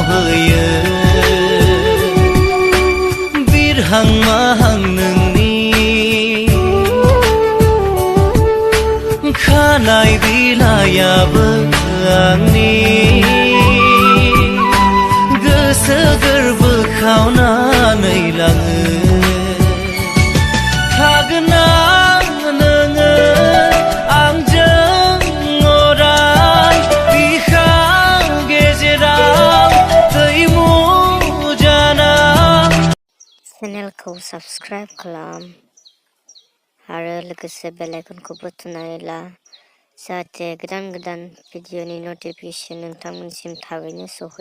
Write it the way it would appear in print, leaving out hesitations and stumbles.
होयो बिरहां माहां नोंनि खानाय बिलाइयाबो आंनि गोसो गोरबो खावनानै लाङो थागोना नोङो आंजों अराय बिखा गेजेराव दैमु जाना चेनेलखौ साबस्क्राइब खालाम आरो लोगोसे बेल आइकनखौबो थुनानै ला जाहाथे गोदान भिडिअनि नटिफिकेसन नोंथांमोनसिम थाबैनो सौहैयो।